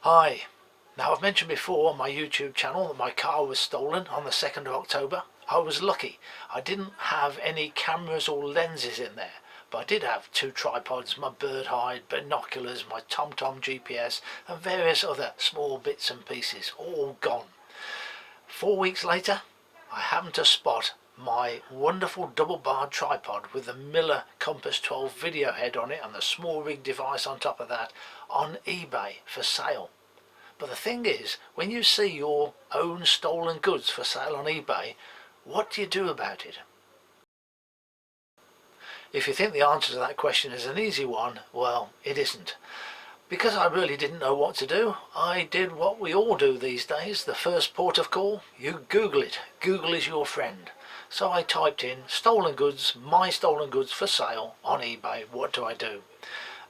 Hi. Now, I've mentioned before on my YouTube channel that my car was stolen on the 2nd of October. I was lucky. I didn't have any cameras or lenses in there, but I did have 2 tripods, my bird hide, binoculars, my TomTom GPS and various other small bits and pieces, all gone. 4 weeks later, I happened to spot my wonderful double-barred tripod with the Miller Compass 12 video head on it and the small rig device on top of that on eBay for sale. But the thing is, when you see your own stolen goods for sale on eBay, what do you do about it? If you think the answer to that question is an easy one, well, it isn't. Because I really didn't know what to do, I did what we all do these days. The first port of call, you Google it. Google is your friend. So I typed in stolen goods, my stolen goods for sale on eBay. What do I do?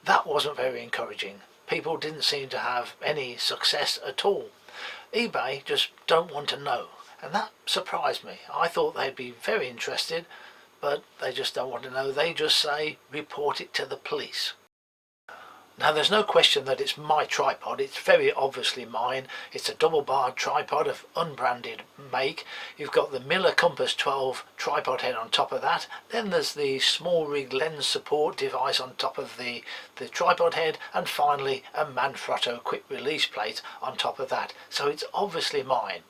That wasn't very encouraging. People didn't seem to have any success at all. eBay just don't want to know, and that surprised me. I thought they'd be very interested, but they just don't want to know. They just say report it to the police. Now, there's no question that it's my tripod. It's very obviously mine. It's a double-barred tripod of unbranded make. You've got the Miller Compass 12 tripod head on top of that. Then there's the small rig lens support device on top of the tripod head. And finally, a Manfrotto quick release plate on top of that. So it's obviously mine.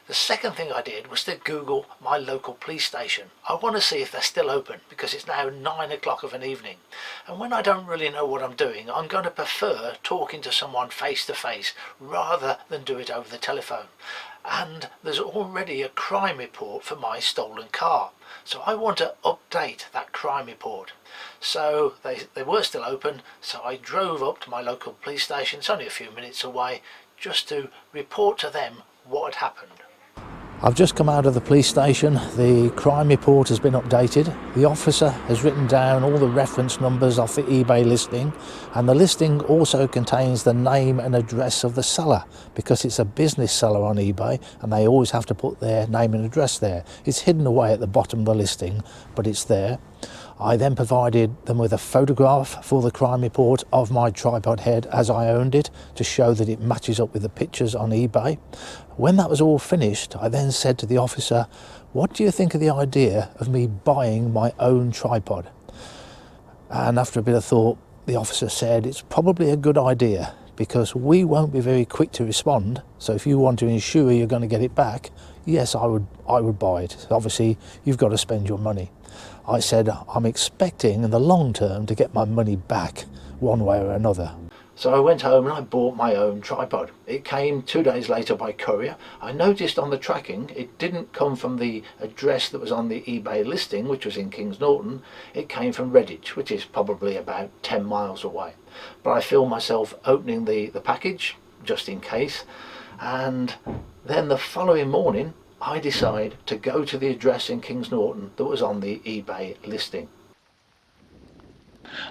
The second thing I did was to Google my local police station. I want to see if they're still open because it's now 9 o'clock of an evening. And when I don't really know what I'm doing, I'm going to prefer talking to someone face to face rather than do it over the telephone. And there's already a crime report for my stolen car. So I want to update that crime report. So they were still open, so I drove up to my local police station. It's only a few minutes away, just to report to them what had happened. I've just come out of the police station. The crime report has been updated. The officer has written down all the reference numbers off the eBay listing, and the listing also contains the name and address of the seller because it's a business seller on eBay and they always have to put their name and address there. It's hidden away at the bottom of the listing, but it's there. I then provided them with a photograph for the crime report of my tripod head as I owned it to show that it matches up with the pictures on eBay. When that was all finished, I then said to the officer, "What do you think of the idea of me buying my own tripod?" And after a bit of thought, the officer said, "It's probably a good idea because we won't be very quick to respond. So if you want to ensure you're going to get it back, yes, I would buy it. Obviously, you've got to spend your money." I said, "I'm expecting in the long term to get my money back one way or another." So I went home and I bought my own tripod. It came 2 days later by courier. I noticed on the tracking it didn't come from the address that was on the eBay listing, which was in Kings Norton. It came from Redditch, which is probably about 10 miles away. But I filmed myself opening the package just in case, and then the following morning I decide to go to the address in Kings Norton that was on the eBay listing.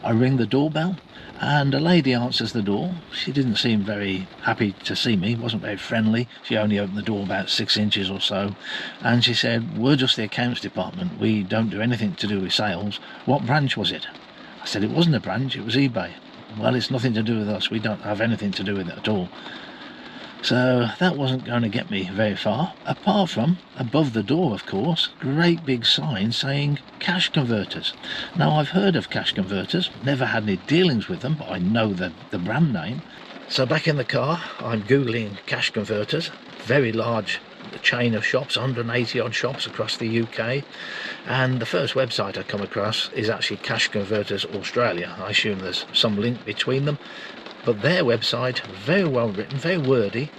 I ring the doorbell and a lady answers the door. She didn't seem very happy to see me, wasn't very friendly. She only opened the door about 6 inches or so, and she said, "We're just the accounts department. We don't do anything to do with sales. What branch was it?" I said, "It wasn't a branch, it was eBay." "Well, it's nothing to do with us. We don't have anything to do with it at all." So that wasn't going to get me very far, apart from, above the door of course, great big sign saying cash converters. Now, I've heard of cash converters, never had any dealings with them, but I know the brand name. So back in the car, I'm Googling cash converters, very large chain of shops, 180 odd shops across the UK, and the first website I come across is actually Cash Converters Australia. I assume there's some link between them. But their website, very well written, very wordy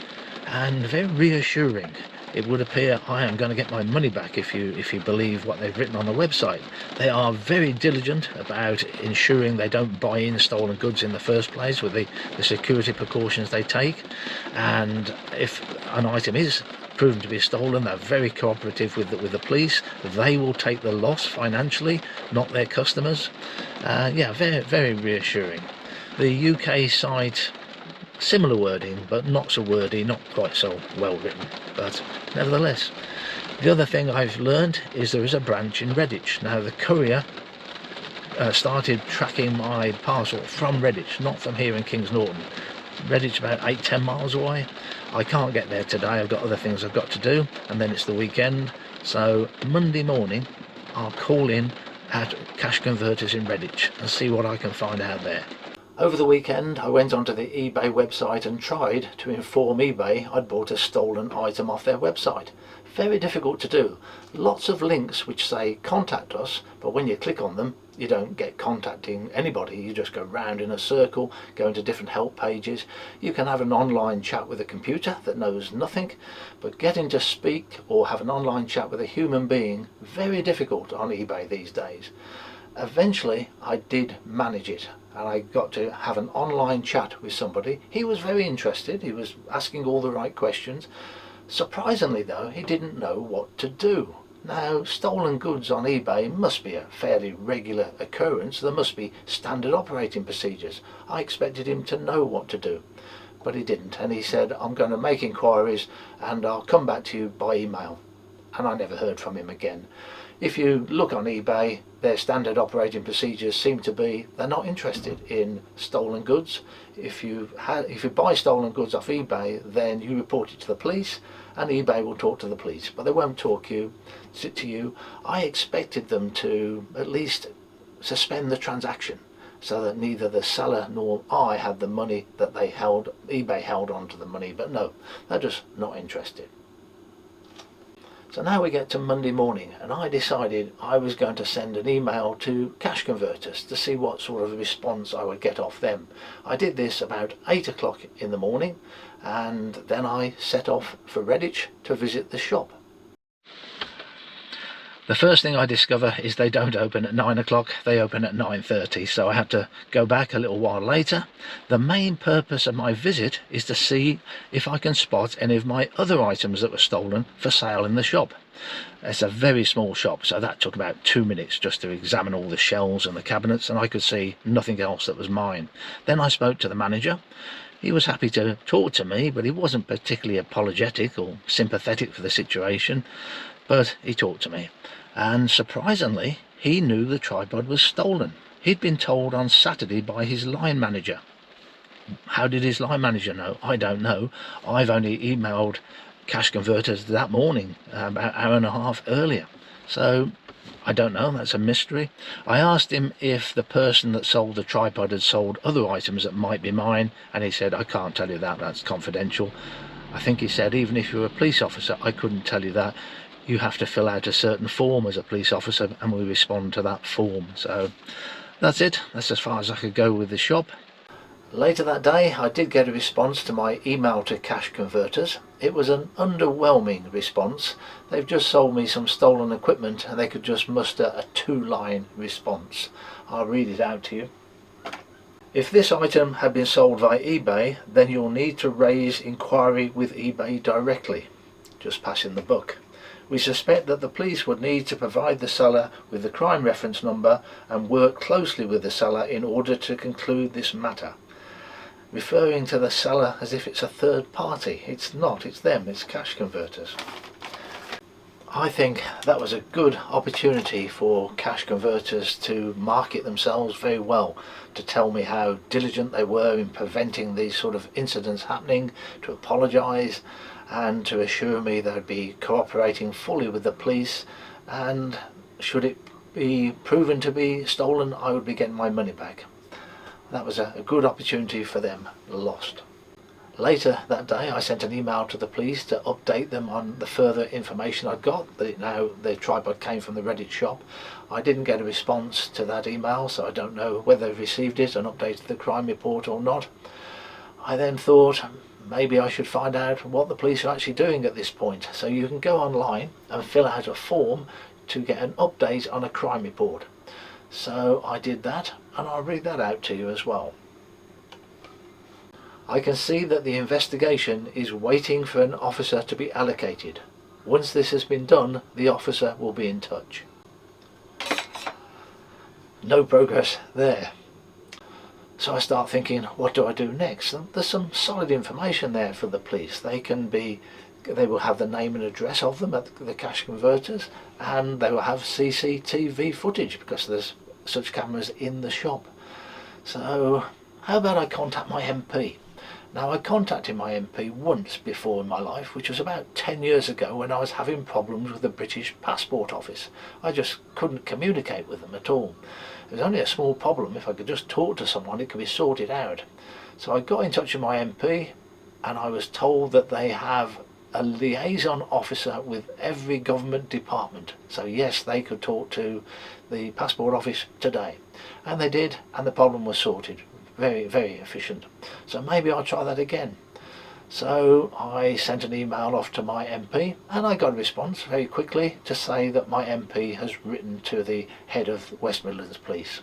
and very reassuring. It would appear I am going to get my money back if you believe what they've written on the website. They are very diligent about ensuring they don't buy in stolen goods in the first place with the security precautions they take. And if an item is proven to be stolen, they're very cooperative with the police. They will take the loss financially, not their customers. Yeah, very, very reassuring. The UK site, similar wording, but not so wordy, not quite so well written, but nevertheless. The other thing I've learned is there is a branch in Redditch. Now, the courier started tracking my parcel from Redditch, not from here in Kings Norton. Redditch about 8-10 miles away. I can't get there today, I've got other things I've got to do, and then it's the weekend. So Monday morning I'll call in at Cash Converters in Redditch and see what I can find out there. Over the weekend I went onto the eBay website and tried to inform eBay I'd bought a stolen item off their website. Very difficult to do. Lots of links which say contact us, but when you click on them you don't get contacting anybody. You just go round in a circle, go into different help pages. You can have an online chat with a computer that knows nothing, but getting to speak or have an online chat with a human being, very difficult on eBay these days. Eventually I did manage it, and I got to have an online chat with somebody. He was very interested, he was asking all the right questions. Surprisingly though, he didn't know what to do. Now, stolen goods on eBay must be a fairly regular occurrence. There must be standard operating procedures. I expected him to know what to do, but he didn't, and he said, I'm going to make inquiries and I'll come back to you by email. And I never heard from him again. If you look on eBay, their standard operating procedures seem to be they're not interested in stolen goods. If you buy stolen goods off eBay, then you report it to the police, and eBay will talk to the police, but they won't talk to you. I expected them to at least suspend the transaction so that neither the seller nor I had the money that they held. eBay held on to the money, but no, they're just not interested. So now we get to Monday morning, and I decided I was going to send an email to Cash Converters to see what sort of response I would get off them. I did this about 8 o'clock in the morning, and then I set off for Redditch to visit the shop. The first thing I discover is they don't open at 9 o'clock, they open at 9:30, so I had to go back a little while later. The main purpose of my visit is to see if I can spot any of my other items that were stolen for sale in the shop. It's a very small shop, so that took about 2 minutes just to examine all the shelves and the cabinets, and I could see nothing else that was mine. Then I spoke to the manager. He was happy to talk to me, but he wasn't particularly apologetic or sympathetic for the situation, but he talked to me. And surprisingly, he knew the tripod was stolen. He'd been told on Saturday by his line manager. How did his line manager know? I don't know. I've only emailed Cash Converters that morning, about an hour and a half earlier. So I don't know, that's a mystery. I asked him if the person that sold the tripod had sold other items that might be mine, and he said, I can't tell you that, that's confidential. I think he said, even if you're a police officer, I couldn't tell you that. You have to fill out a certain form as a police officer, and we respond to that form. So that's it. That's as far as I could go with the shop. Later that day I did get a response to my email to Cash Converters. It was an underwhelming response. They've just sold me some stolen equipment and they could just muster a 2-line response. I'll read it out to you. If this item had been sold via eBay, then you'll need to raise inquiry with eBay directly. Just passing the buck. We suspect that the police would need to provide the seller with the crime reference number and work closely with the seller in order to conclude this matter. Referring to the seller as if it's a third party. It's not, it's them, it's Cash Converters. I think that was a good opportunity for Cash Converters to market themselves very well, to tell me how diligent they were in preventing these sort of incidents happening, to apologise, and to assure me they'd be cooperating fully with the police, and should it be proven to be stolen, I would be getting my money back. That was a good opportunity for them lost. Later that day I sent an email to the police to update them on the further information I'd got, that now the tripod came from the Reddit shop. I didn't get a response to that email, so I don't know whether they've received it and updated the crime report or not. I then thought maybe I should find out what the police are actually doing at this point. So you can go online and fill out a form to get an update on a crime report. So I did that, and I'll read that out to you as well. I can see that the investigation is waiting for an officer to be allocated. Once this has been done, the officer will be in touch. No progress there. So I start thinking, what do I do next? And there's some solid information there for the police. They will have the name and address of them at the Cash Converters, and they will have CCTV footage because there's such cameras in the shop. So how about I contact my MP? Now, I contacted my MP once before in my life, which was about 10 years ago, when I was having problems with the British Passport Office. I just couldn't communicate with them at all. It was only a small problem. If I could just talk to someone, it could be sorted out. So I got in touch with my MP, and I was told that they have a liaison officer with every government department. So yes, they could talk to the Passport Office today. And they did, and the problem was sorted. Very, very efficient. So maybe I'll try that again. So I sent an email off to my MP, and I got a response very quickly to say that my MP has written to the head of West Midlands Police.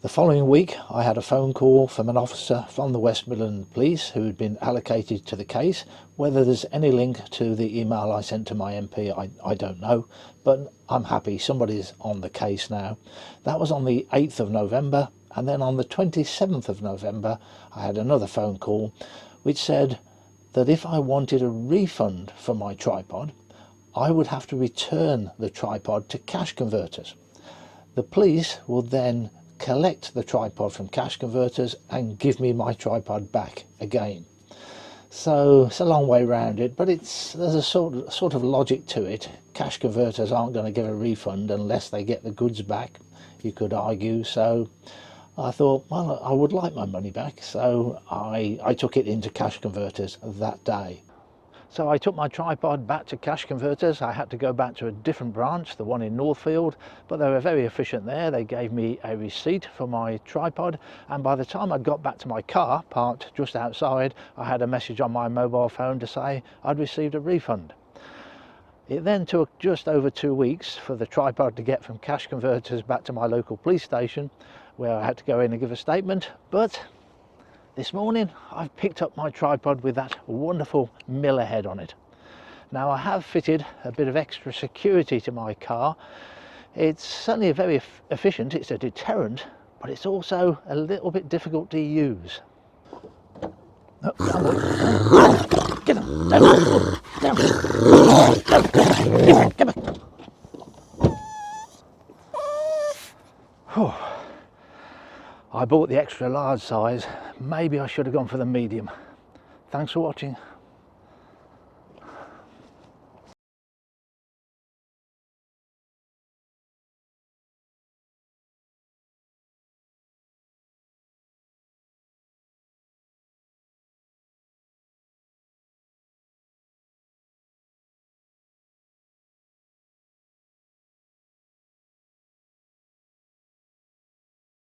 The following week I had a phone call from an officer from the West Midlands Police who had been allocated to the case. Whether there's any link to the email I sent to my MP, I don't know, but I'm happy somebody's on the case now. That was on the 8th of November, and then on the 27th of November I had another phone call which said that if I wanted a refund for my tripod, I would have to return the tripod to cash converters. The police will then collect the tripod from cash converters and give me my tripod back again. So it's a long way around it, but there's a sort of logic to it. Cash converters aren't going to give a refund unless they get the goods back, you could argue. So I thought, well, I would like my money back, so I took it into cash converters that day. So I took my tripod back to cash converters. I had to go back to a different branch, the one in Northfield, but they were very efficient there. They gave me a receipt for my tripod, and by the time I got back to my car, parked just outside, I had a message on my mobile phone to say I'd received a refund. It then took just over 2 weeks for the tripod to get from cash converters back to my local police station, where I had to go in and give a statement, but this morning I've picked up my tripod with that wonderful Miller head on it. Now, I have fitted a bit of extra security to my car. It's certainly very efficient, it's a deterrent, but it's also a little bit difficult to use. Oh, down, boy. Get him, down, down. Get back. I bought the extra large size. Maybe I should have gone for the medium. Thanks for watching.